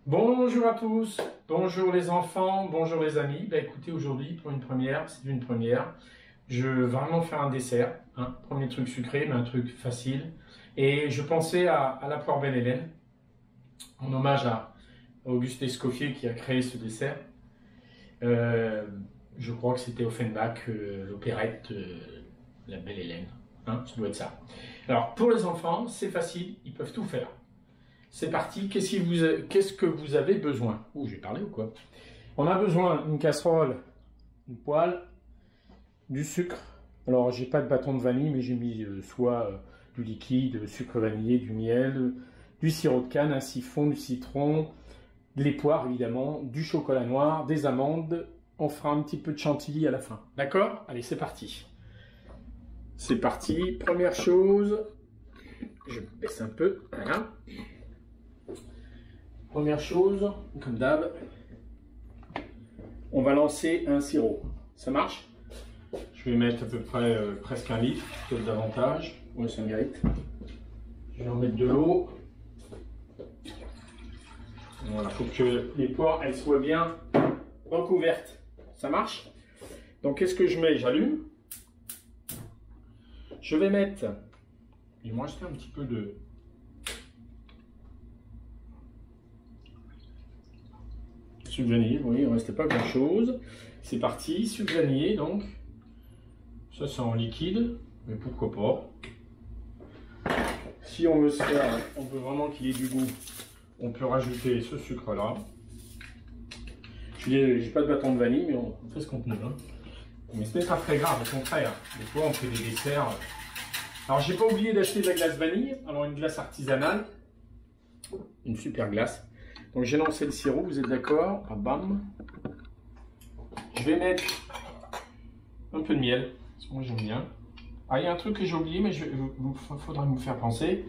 Bonjour à tous, bonjour les enfants, bonjour les amis. Bah écoutez, aujourd'hui pour une première, c'est une première. Je vais vraiment faire un dessert, hein. Premier truc sucré, mais un truc facile. Et je pensais à la poire Belle Hélène, en hommage à Auguste Escoffier qui a créé ce dessert. Euh, je crois que c'était Offenbach, l'opérette La Belle Hélène, hein, ça doit être ça. Alors pour les enfants, c'est facile, ils peuvent tout faire. C'est parti, qu'est-ce que vous avez besoin? Ouh, j'ai parlé ou quoi? On a besoin d'une casserole, une poêle, du sucre. Alors, j'ai pas de bâton de vanille, mais j'ai mis soit du liquide, sucre vanillé, du miel, du sirop de canne, un siphon, du citron, les poires évidemment, du chocolat noir, des amandes. On fera un petit peu de chantilly à la fin. D'accord? Allez, c'est parti. C'est parti. Première chose, je baisse un peu. Voilà. Première chose, comme d'hab, on va lancer un sirop. Ça marche? Je vais mettre à peu près presque un litre, peut-être davantage. Oui, ça mérite. Je vais en mettre de l'eau. Voilà, il faut que les poires elles soient bien recouvertes. Ça marche? Donc qu'est-ce que je mets? J'allume. Je vais mettre, il me restait un petit peu de sucre vanillé, oui, il ne restait pas grand chose. C'est parti, sucre vanillé donc. Ça c'est en liquide, mais pourquoi pas. Si on veut se faire, on veut vraiment qu'il ait du goût, on peut rajouter ce sucre là. J'ai pas de bâton de vanille, mais on fait ce qu'on peut. Hein. Mais ce n'est pas très grave, au contraire. Des fois on fait des desserts. Alors j'ai pas oublié d'acheter de la glace vanille, alors une glace artisanale, une super glace. Donc j'ai lancé le sirop, vous êtes d'accord? Ah, bam. Je vais mettre un peu de miel, parce que moi j'aime bien. Ah, il y a un truc que j'ai oublié, mais il faudra me faire penser.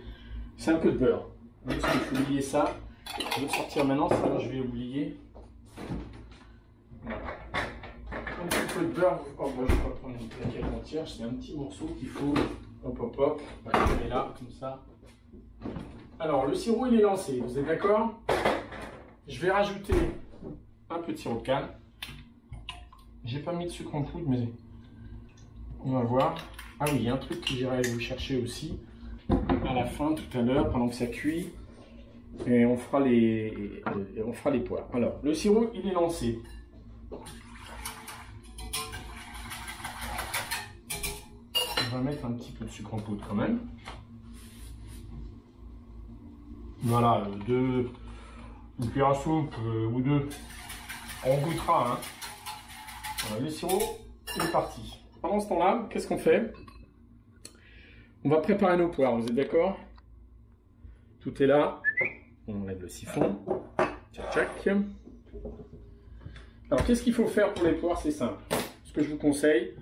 C'est un peu de beurre. Il faut oublier ça. Je vais le sortir maintenant, sinon je vais oublier. Voilà. Un petit peu de beurre. Oh, moi, je vais pas prendre une plaquette entière, c'est un petit morceau qu'il faut. Hop, hop, hop. Voilà, je mets là, comme ça. Alors, le sirop, il est lancé, vous êtes d'accord? Je vais rajouter un peu de sirop de canne. J'ai pas mis de sucre en poudre, mais on va voir. Ah oui, il y a un truc que j'irai vous chercher aussi à la fin, tout à l'heure, pendant que ça cuit. Et on fera les poires. Alors, le sirop, il est lancé. On va mettre un petit peu de sucre en poudre quand même. Voilà, une cuillère à soupe ou deux. On goûtera. Hein. Voilà, le sirop est parti. Pendant ce temps-là, qu'est-ce qu'on fait? On va préparer nos poires, vous êtes d'accord? Tout est là. On enlève le siphon. Tchac, tchac. Alors, qu'est-ce qu'il faut faire pour les poires? C'est simple. Ce que je vous conseille,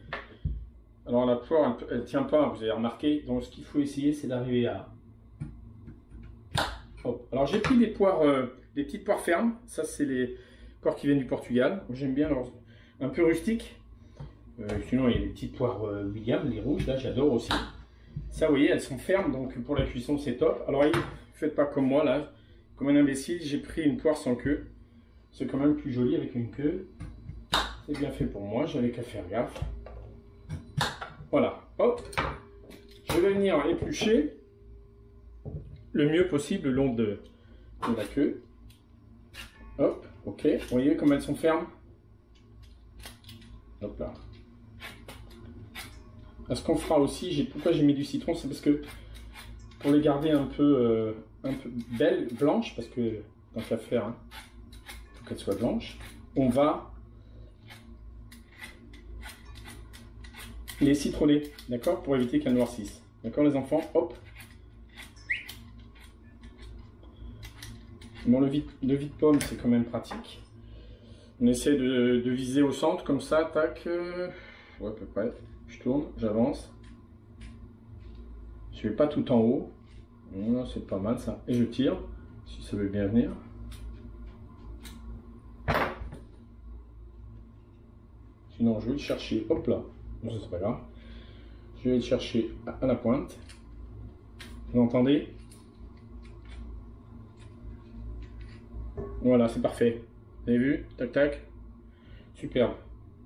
alors la poire, elle ne tient pas, vous avez remarqué. Donc, ce qu'il faut essayer, c'est d'arriver à... Hop. Alors, j'ai pris des poires, des petites poires fermes. Ça, c'est les poires qui viennent du Portugal. J'aime bien, alors, un peu rustique. Sinon, il y a des petites poires William, les rouges, là, j'adore aussi. Ça, vous voyez, elles sont fermes, donc pour la cuisson, c'est top. Alors, faites pas comme moi, là. Comme un imbécile, j'ai pris une poire sans queue. C'est quand même plus joli avec une queue. C'est bien fait pour moi, j'avais qu'à faire gaffe. Voilà, hop. Je vais venir éplucher le mieux possible le long de la queue. Hop, ok. Vous voyez comme elles sont fermes? Hop là. Ce qu'on fera aussi, pourquoi j'ai mis du citron, c'est parce que pour les garder un peu belles, blanches, parce que tant qu'à faire, hein, faut qu'elles soient blanches, on va les citronner, d'accord, pour éviter qu'elles noircissent. D'accord les enfants? Hop. Bon, le vide-pomme, c'est quand même pratique. On essaie de viser au centre, comme ça, tac. Ouais, à peu près. Je tourne, j'avance. Je vais pas tout en haut. C'est pas mal ça. Et je tire, si ça veut bien venir. Sinon, je vais le chercher. Hop là. Ça, c'est pas grave. Je vais le chercher à la pointe. Vous entendez? Voilà, c'est parfait. Vous avez vu? Tac, tac. Superbe.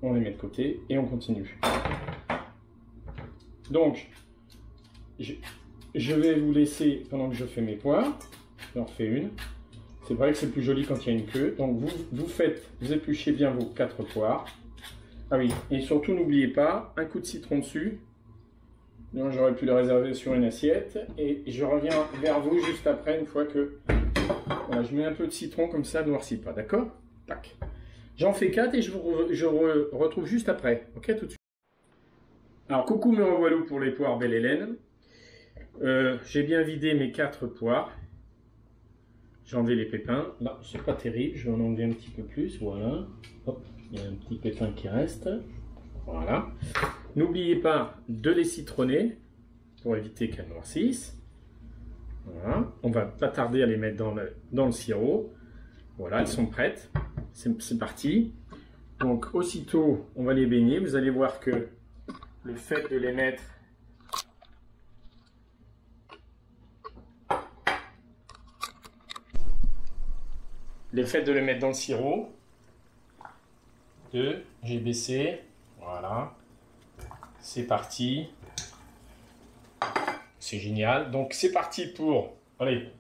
On les met de côté et on continue. Donc, je vais vous laisser pendant que je fais mes poires. J'en refais une. C'est vrai que c'est plus joli quand il y a une queue. Donc, vous épluchez bien vos 4 poires. Ah oui, et surtout, n'oubliez pas, un coup de citron dessus. Donc, j'aurais pu le réserver sur une assiette. Et je reviens vers vous juste après, une fois que... Voilà, je mets un peu de citron, comme ça, ne noircit pas, d'accord? Tac. J'en fais 4 et je vous retrouve juste après. Ok, tout de suite. Alors, coucou, me revoilà pour les poires Belle Hélène. J'ai bien vidé mes 4 poires. J'ai enlevé les pépins. Là, c'est pas terrible. Je vais en enlever un petit peu plus. Voilà. Hop, il y a un petit pépin qui reste. Voilà. N'oubliez pas de les citronner pour éviter qu'elles noircissent. Voilà. On va pas tarder à les mettre dans le sirop. Voilà, elles sont prêtes. C'est parti. Donc, aussitôt, on va les baigner. Vous allez voir que le fait de les mettre dans le sirop, j'ai baissé, voilà, c'est parti, c'est génial. Donc c'est parti pour, allez,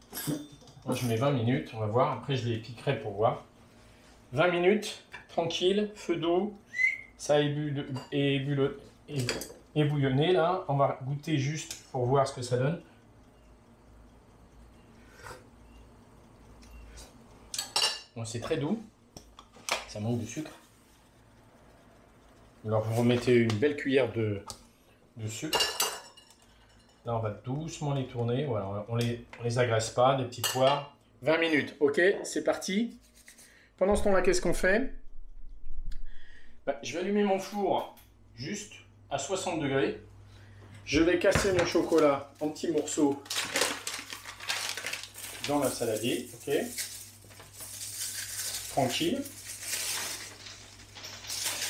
moi je mets 20 minutes, on va voir, après je les piquerai pour voir. 20 minutes, tranquille, feu d'eau, ça a ébouillonné là, on va goûter juste pour voir ce que ça donne. Bon, c'est très doux, ça manque de sucre. Alors vous remettez une belle cuillère de sucre. Là on va doucement les tourner, voilà, on les agresse pas, des petites poires. 20 minutes, ok, c'est parti. Pendant ce temps-là, qu'est-ce qu'on fait? Je vais allumer mon four juste à 60 degrés. Je vais casser mon chocolat en petits morceaux dans la saladier, ok. Tranquille.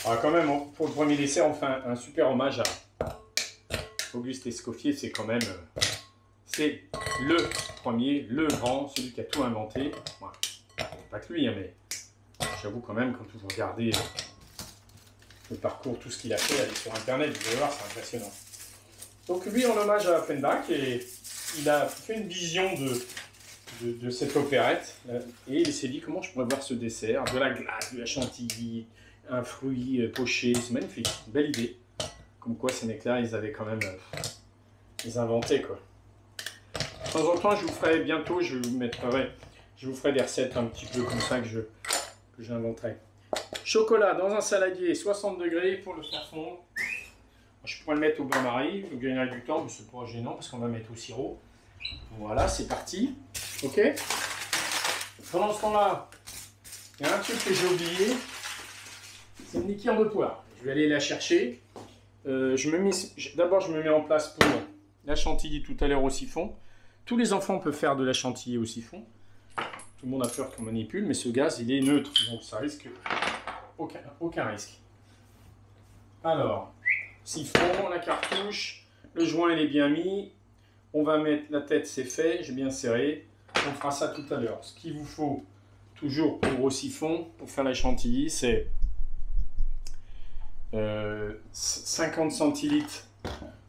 Alors quand même, pour le premier dessert, on fait un super hommage à Auguste Escoffier. C'est quand même, c'est le premier, le grand, celui qui a tout inventé. Voilà. Pas que lui, hein, mais j'avoue quand même, quand vous regardez le parcours, tout ce qu'il a fait, allez sur Internet, vous allez voir, c'est impressionnant. Donc lui, en hommage à Offenbach, et il a fait une vision de cette opérette, et il s'est dit comment je pourrais voir ce dessert, de la glace, de la chantilly, un fruit poché, c'est magnifique, belle idée. Comme quoi Sénécla, ils avaient quand même, ils inventaient quoi. De temps en temps, je vous ferai bientôt, je vous ferai des recettes un petit peu comme ça que j'inventerai. Chocolat dans un saladier, 60 degrés pour le faire fondre. Je pourrais le mettre au bain-marie, je gagnerai du temps, mais c'est pas gênant parce qu'on va mettre au sirop. Voilà, c'est parti. Ok. Pendant ce temps-là, il y a un truc que j'ai oublié, c'est une liqueur de poire. Je vais aller la chercher. D'abord, je me mets en place pour la chantilly tout à l'heure au siphon. Tous les enfants peuvent faire de la chantilly au siphon. Tout le monde a peur qu'on manipule, mais ce gaz, il est neutre, donc ça risque aucun risque. Alors, siphon, la cartouche, le joint il est bien mis. On va mettre la tête, c'est fait, j'ai bien serré. On fera ça tout à l'heure. Ce qu'il vous faut toujours au siphon pour faire la chantilly, c'est 50 centilitres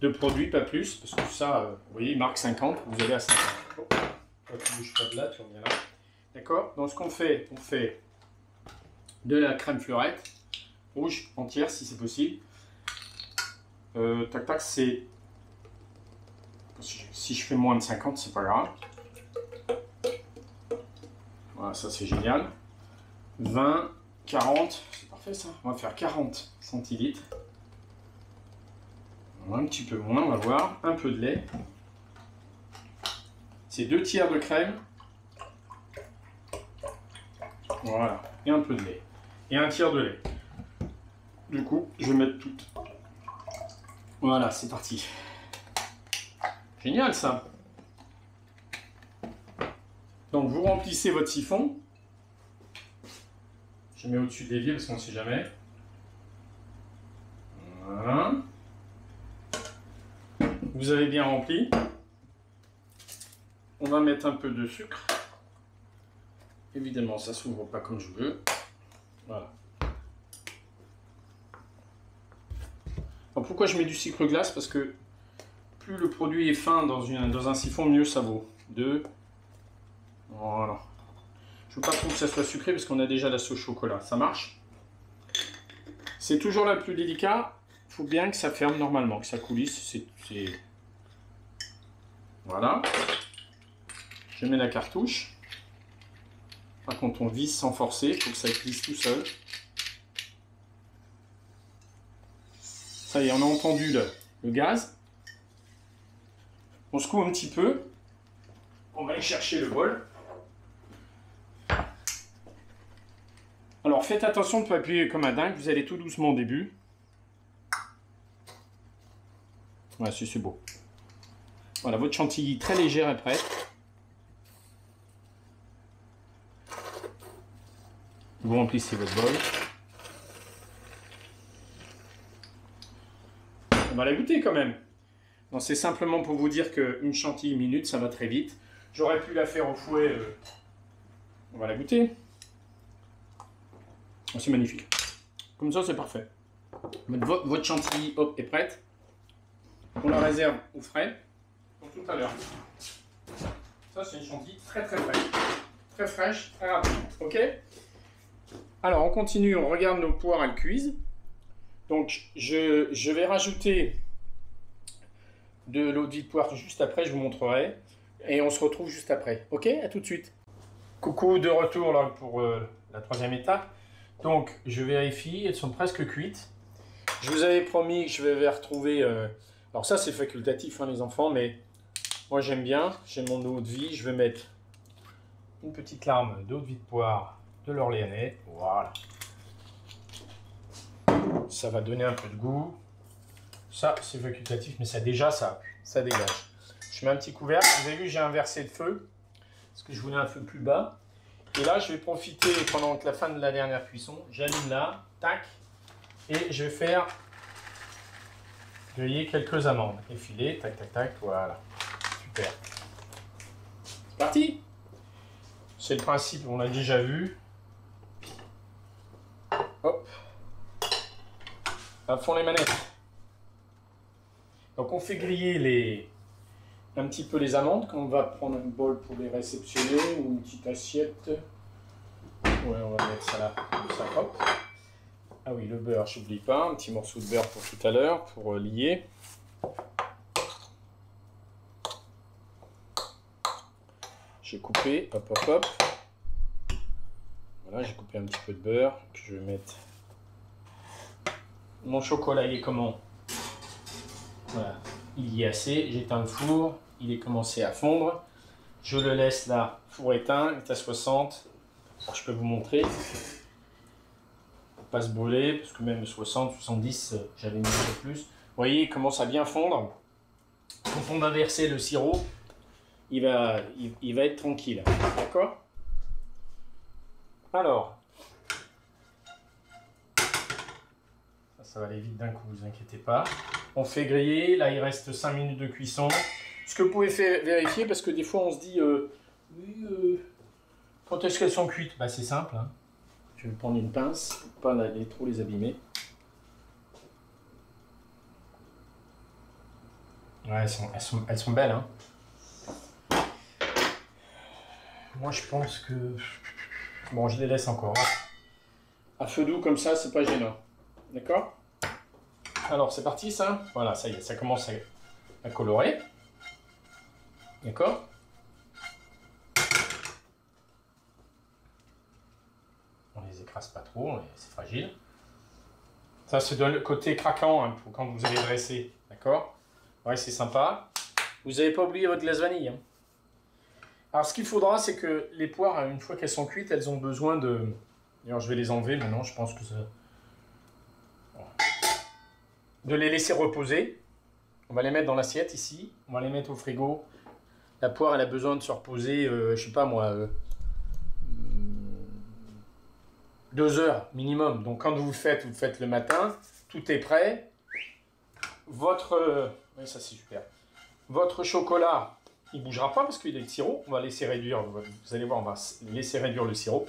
de produit, pas plus, parce que ça, vous voyez, il marque 50, vous allez à 50. Oh, tu bouges pas de là, tu reviens là. D'accord? Donc ce qu'on fait, on fait de la crème fleurette, rouge entière si c'est possible. Tac tac, c'est... Si je fais moins de 50, c'est pas grave. Voilà, ça c'est génial. 20, 40, c'est parfait ça. On va faire 40 centilitres. Un petit peu moins, on va voir. Un peu de lait. C'est 2 tiers de crème. Voilà. Et un peu de lait. Et un tiers de lait. Du coup, je vais mettre tout. Voilà, c'est parti. Génial ça. Donc vous remplissez votre siphon. Je mets au-dessus de l'évier parce qu'on ne sait jamais. Voilà. Vous avez bien rempli. On va mettre un peu de sucre. Évidemment, ça s'ouvre pas comme je veux. Voilà. Alors, pourquoi je mets du sucre glace? Parce que plus le produit est fin dans un siphon, mieux ça vaut. 2. Voilà. Je veux pas trop que ça soit sucré parce qu'on a déjà la sauce chocolat. Ça marche? C'est toujours là le plus délicat. Il faut bien que ça ferme normalement, que ça coulisse. Voilà. Je mets la cartouche. Par contre, on visse sans forcer. Il faut que ça glisse tout seul. Ça y est, on a entendu le gaz. On secoue un petit peu. On va aller chercher le bol. Alors faites attention de ne pas appuyer comme un dingue. Vous allez tout doucement au début. Voilà, c'est beau. Voilà, votre chantilly très légère est prête. Vous remplissez votre bol. On va la goûter quand même. C'est simplement pour vous dire qu'une chantilly minute, ça va très vite. J'aurais pu la faire au fouet. On va la goûter. Oh, c'est magnifique. Comme ça, c'est parfait. Votre chantilly est prête. On la réserve au frais pour tout à l'heure. Ça, c'est une chantilly très très fraîche. Très fraîche, très rapide. Ok? Alors, on continue. On regarde nos poires, elles cuisent. Donc, je vais rajouter de l'eau de vie de poire juste après, je vous montrerai. Et on se retrouve juste après. Ok? À tout de suite. Coucou, de retour là pour la troisième étape. Donc, je vérifie, elles sont presque cuites. Je vous avais promis que je vais retrouver... alors ça, c'est facultatif, hein, les enfants, mais moi, j'aime bien. J'ai mon eau de vie. Je vais mettre une petite larme d'eau de vie de poire de l'Orléanais. Voilà. Ça va donner un peu de goût. Ça, c'est facultatif, mais ça déjà, ça dégage. Je mets un petit couvercle. Vous avez vu, j'ai inversé le feu parce que je voulais un feu plus bas. Et là, je vais profiter pendant la fin de la dernière cuisson. J'allume là, tac, et je vais faire griller quelques amandes. Effiler, tac, tac, tac, voilà. Super. C'est parti. C'est le principe, on l'a déjà vu. Hop. À fond les manettes. Donc on fait griller un petit peu les amandes. Quand on va prendre un bol pour les réceptionner ou une petite assiette. Ouais, on va mettre ça là, comme ça, hop. Ah oui, le beurre, j'oublie pas. Un petit morceau de beurre pour tout à l'heure, pour lier. J'ai coupé, hop, hop, hop. Voilà, j'ai coupé un petit peu de beurre que je vais mettre. Mon chocolat, il est comment? Voilà, il y est assez. J'éteins le four, il est commencé à fondre. Je le laisse là, four éteint, il est à 60. Alors, je peux vous montrer. Pour pas se brûler, parce que même 60, 70, j'avais mis un peu plus. Vous voyez, il commence à bien fondre. Quand on va verser le sirop, il va être tranquille. D'accord? Alors, ça va aller vite d'un coup, vous inquiétez pas. On fait griller, là il reste 5 minutes de cuisson. Ce que vous pouvez vérifier, parce que des fois on se dit, oui, quand est-ce qu'elles sont cuites? Bah c'est simple, hein. Je vais prendre une pince pour pas trop les abîmer. Ouais, elles sont belles, hein. Moi je pense que... Bon, je les laisse encore. À feu doux comme ça, c'est pas gênant. D'accord? Alors c'est parti ça. Voilà, ça y est, ça commence à colorer. D'accord? On les écrase pas trop, c'est fragile. Ça c'est le côté craquant, hein, pour quand vous allez dresser. D'accord? Ouais, c'est sympa. Vous n'avez pas oublié votre glace vanille. Hein. Alors ce qu'il faudra, c'est que les poires, une fois qu'elles sont cuites, elles ont besoin de... D'ailleurs, je vais les enlever maintenant, je pense que ça... De les laisser reposer. On va les mettre dans l'assiette ici. On va les mettre au frigo. La poire, elle a besoin de se reposer, je sais pas moi, 2 heures minimum. Donc quand vous le faites le matin. Tout est prêt. Oui, ça c'est super. Votre chocolat, il ne bougera pas parce qu'il y a le sirop. On va laisser réduire, vous allez voir, on va laisser réduire le sirop.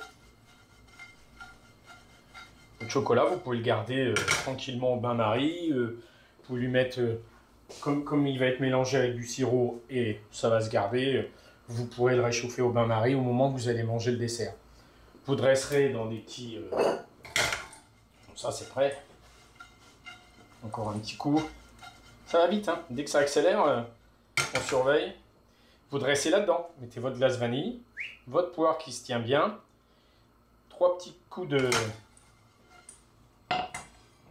Le chocolat, vous pouvez le garder tranquillement au bain-marie. Vous pouvez lui mettre, comme il va être mélangé avec du sirop et ça va se garder, vous pourrez le réchauffer au bain-marie au moment où vous allez manger le dessert. Vous dresserez dans des petits... ça, c'est prêt. Encore un petit coup. Ça va vite, hein. Dès que ça accélère, on surveille. Vous dressez là-dedans. Mettez votre glace vanille, votre poire qui se tient bien, 3 petits coups de...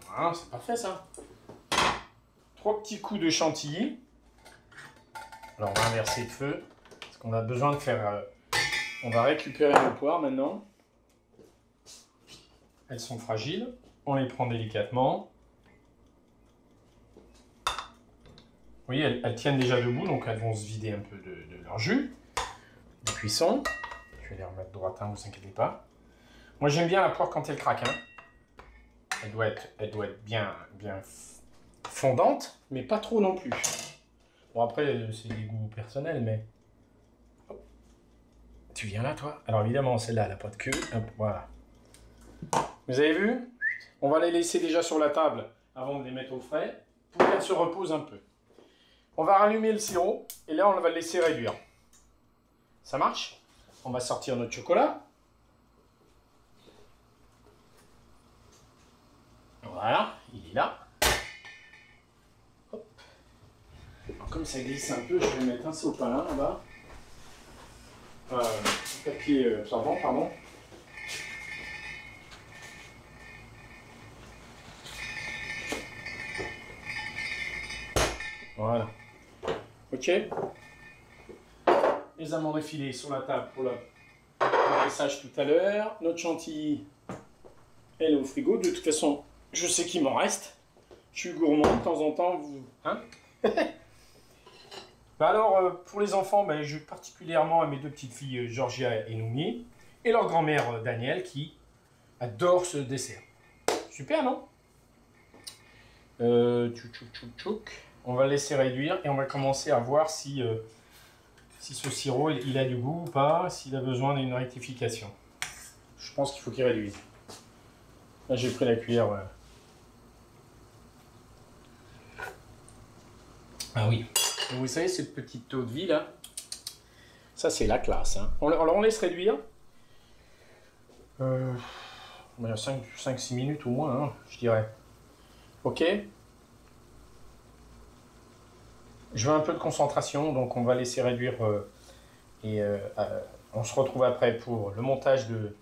Voilà, c'est parfait ça. 3 petits coups de chantilly. Alors on va inverser le feu, parce qu'on a besoin de faire... on va récupérer nos poires maintenant. Elles sont fragiles. On les prend délicatement. Vous voyez, elles tiennent déjà debout, donc elles vont se vider un peu de leur jus de cuisson. Je vais les remettre droite, ne vous inquiétez pas. Moi, j'aime bien la poire quand elle craque. Hein. Elle doit être bien fondante, mais pas trop non plus. Bon, après, c'est des goûts personnels, mais... Oh. Tu viens là, toi? Alors, évidemment, celle-là, elle n'a pas de queue. Hop, voilà. Vous avez vu? On va les laisser déjà sur la table avant de les mettre au frais pour qu'elles se reposent un peu. On va rallumer le sirop et là, on va le laisser réduire. Ça marche? On va sortir notre chocolat. Voilà, il est là. Hop. Alors, comme ça glisse un peu, je vais mettre un sopalin là-bas. Papier absorbant, pardon. Voilà. Ok. Les amandes effilées sur la table pour le pressage tout à l'heure. Notre chantilly, elle est au frigo. De toute façon, je sais qu'il m'en reste. Je suis gourmand de temps en temps. Vous... Hein? Bah alors, pour les enfants, bah, je particulièrement à mes 2 petites filles, Georgia et Noumi, et leur grand-mère Danielle, qui adore ce dessert. Super, non? On va le laisser réduire et on va commencer à voir si ce sirop il a du goût ou pas, s'il a besoin d'une rectification. Je pense qu'il faut qu'il réduise. Là, j'ai pris la cuillère. Ouais. Ah oui. Donc, vous savez, cette petite eau de vie là, ça c'est la classe. Hein. Alors on laisse réduire. 5-6 minutes au moins, hein, je dirais. Ok. Je veux un peu de concentration, donc on va laisser réduire on se retrouve après pour le montage de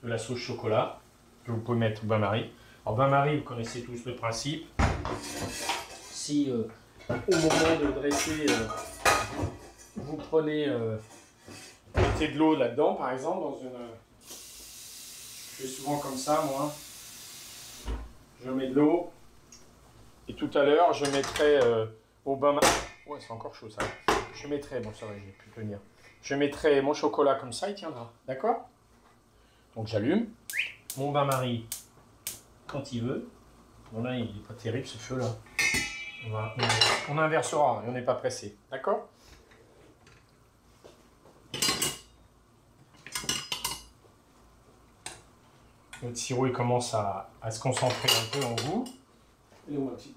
la sauce chocolat que vous pouvez mettre au bain-marie. Alors bain-marie, vous connaissez tous le principe. Si au moment de dresser, vous prenez, mettez de l'eau là-dedans par exemple, dans une... Je fais souvent comme ça moi. Je mets de l'eau et tout à l'heure je mettrai au bain-marie. Ouais, c'est encore chaud ça. Je mettrai, bon ça va, je vais plus tenir. Je mettrai mon chocolat comme ça, il tiendra, d'accord? Donc j'allume mon bain-marie quand il veut. Bon là, il n'est pas terrible ce feu là. On inversera, on n'est pas pressé, d'accord? Notre sirop il commence à se concentrer un peu en goût. Et moi aussi.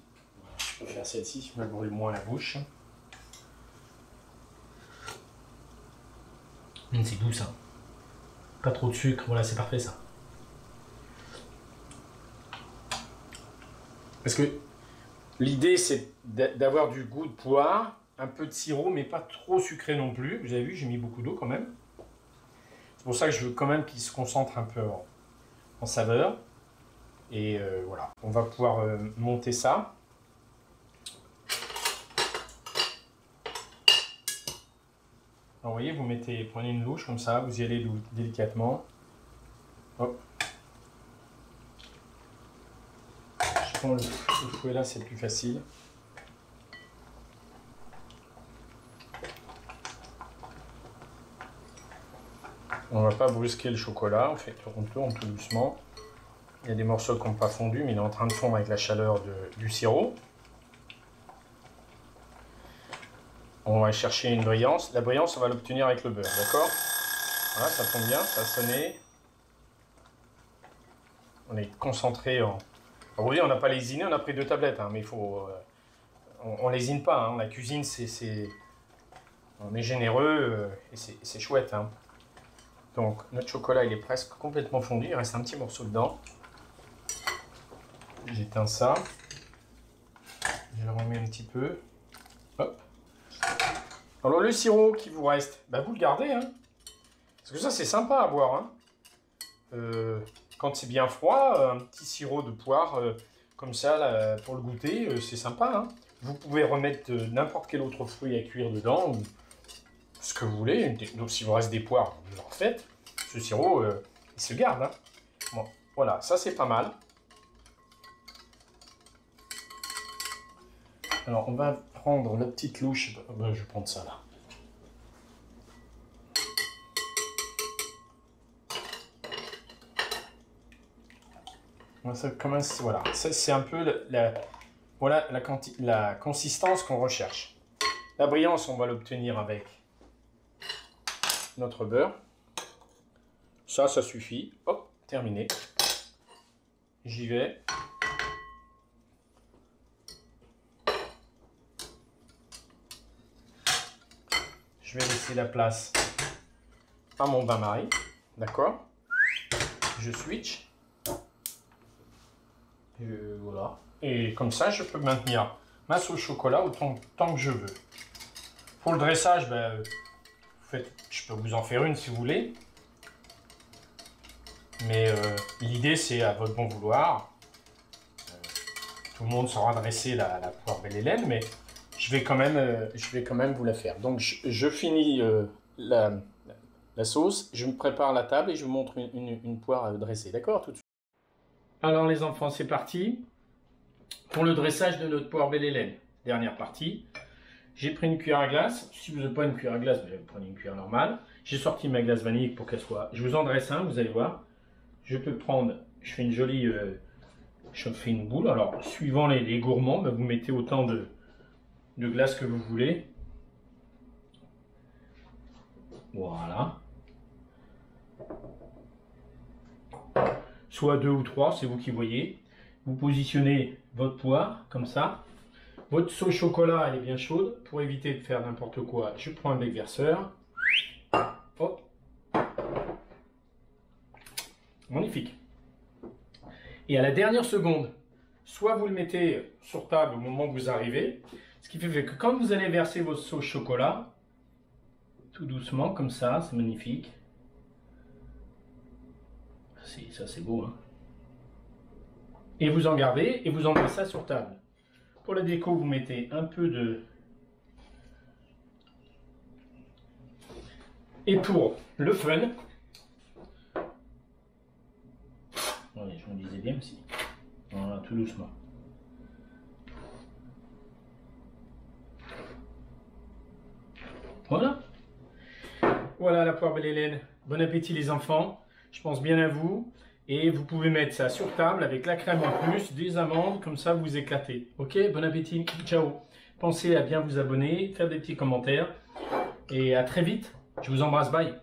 Je peux faire celle-ci, je me brûle moins la bouche. C'est doux ça. Pas trop de sucre, voilà, c'est parfait ça. Parce que l'idée c'est d'avoir du goût de poire, un peu de sirop, mais pas trop sucré non plus. Vous avez vu, j'ai mis beaucoup d'eau quand même. C'est pour ça que je veux quand même qu'il se concentre un peu en saveur. Et voilà, on va pouvoir monter ça. Alors, vous voyez, prenez une louche comme ça, vous y allez délicatement. Hop. Je prends le fouet là, c'est le plus facile. On ne va pas brusquer le chocolat, on tourne tout doucement. Il y a des morceaux qui n'ont pas fondu, mais il est en train de fondre avec la chaleur du sirop. On va chercher une brillance. La brillance, on va l'obtenir avec le beurre, d'accord? Voilà, ça tombe bien, ça a sonné. On est concentré en... Alors, oui, on n'a pas lésiné, on a pris 2 tablettes, hein, mais il faut... on lésine pas, hein. La cuisine, c'est... On est généreux et c'est chouette, hein. Donc, notre chocolat, il est presque complètement fondu. Il reste un petit morceau dedans. J'éteins ça. Je le remets un petit peu. Hop. Alors, le sirop qui vous reste, bah, vous le gardez, hein. Parce que ça, c'est sympa à boire, hein. Quand c'est bien froid, un petit sirop de poire comme ça, là, pour le goûter, c'est sympa, hein. Vous pouvez remettre n'importe quel autre fruit à cuire dedans, ou ce que vous voulez. Donc, s'il vous reste des poires, vous en faites. Ce sirop, il se garde, hein. Bon, voilà, ça c'est pas mal. Alors, on va prendre la petite louche. Je vais prendre ça là. Ça commence, voilà. Ça, c'est un peu la consistance qu'on recherche. La brillance, on va l'obtenir avec notre beurre. Ça suffit. Hop, terminé. J'y vais. Je vais laisser la place à mon bain-marie. D'accord? Je switch. Voilà. Et comme ça, je peux maintenir ma sauce au chocolat autant que je veux. Pour le dressage, ben, je peux vous en faire une si vous voulez. Mais l'idée, c'est à votre bon vouloir. Tout le monde saura dresser la poire belle Hélène, mais je vais quand même vous la faire. Donc, je finis la sauce, je me prépare la table et je vous montre une poire dressée. D'accord, tout de suite. Alors les enfants, c'est parti pour le dressage de notre poire belle Hélène. Dernière partie. J'ai pris une cuillère à glace. Si vous n'avez pas une cuillère à glace, vous prenez une cuillère normale. J'ai sorti ma glace vanille pour qu'elle soit... Je vous en dresse un, vous allez voir. Je peux prendre... Je fais une jolie... je fais une boule. Alors, suivant les gourmands, vous mettez autant de glace que vous voulez. Voilà. Soit 2 ou 3, c'est vous qui voyez. Vous positionnez votre poire comme ça. Votre sauce chocolat, elle est bien chaude. Pour éviter de faire n'importe quoi, je prends un bec verseur. Hop. Magnifique. Et à la dernière seconde, soit vous le mettez sur table au moment où vous arrivez, ce qui fait que quand vous allez verser votre sauce chocolat, tout doucement comme ça, c'est magnifique. Ça c'est beau, hein. Et vous en gardez et vous en mettez ça sur table. Pour la déco, vous mettez un peu de... Et pour le fun, ouais, je me disais bien aussi. Voilà, tout doucement. Voilà. Voilà la poire belle Hélène. Bon appétit les enfants. Je pense bien à vous. Et vous pouvez mettre ça sur table avec la crème en plus, des amandes, comme ça vous éclatez. Ok, bon appétit, ciao. Pensez à bien vous abonner, faire des petits commentaires. Et à très vite. Je vous embrasse, bye.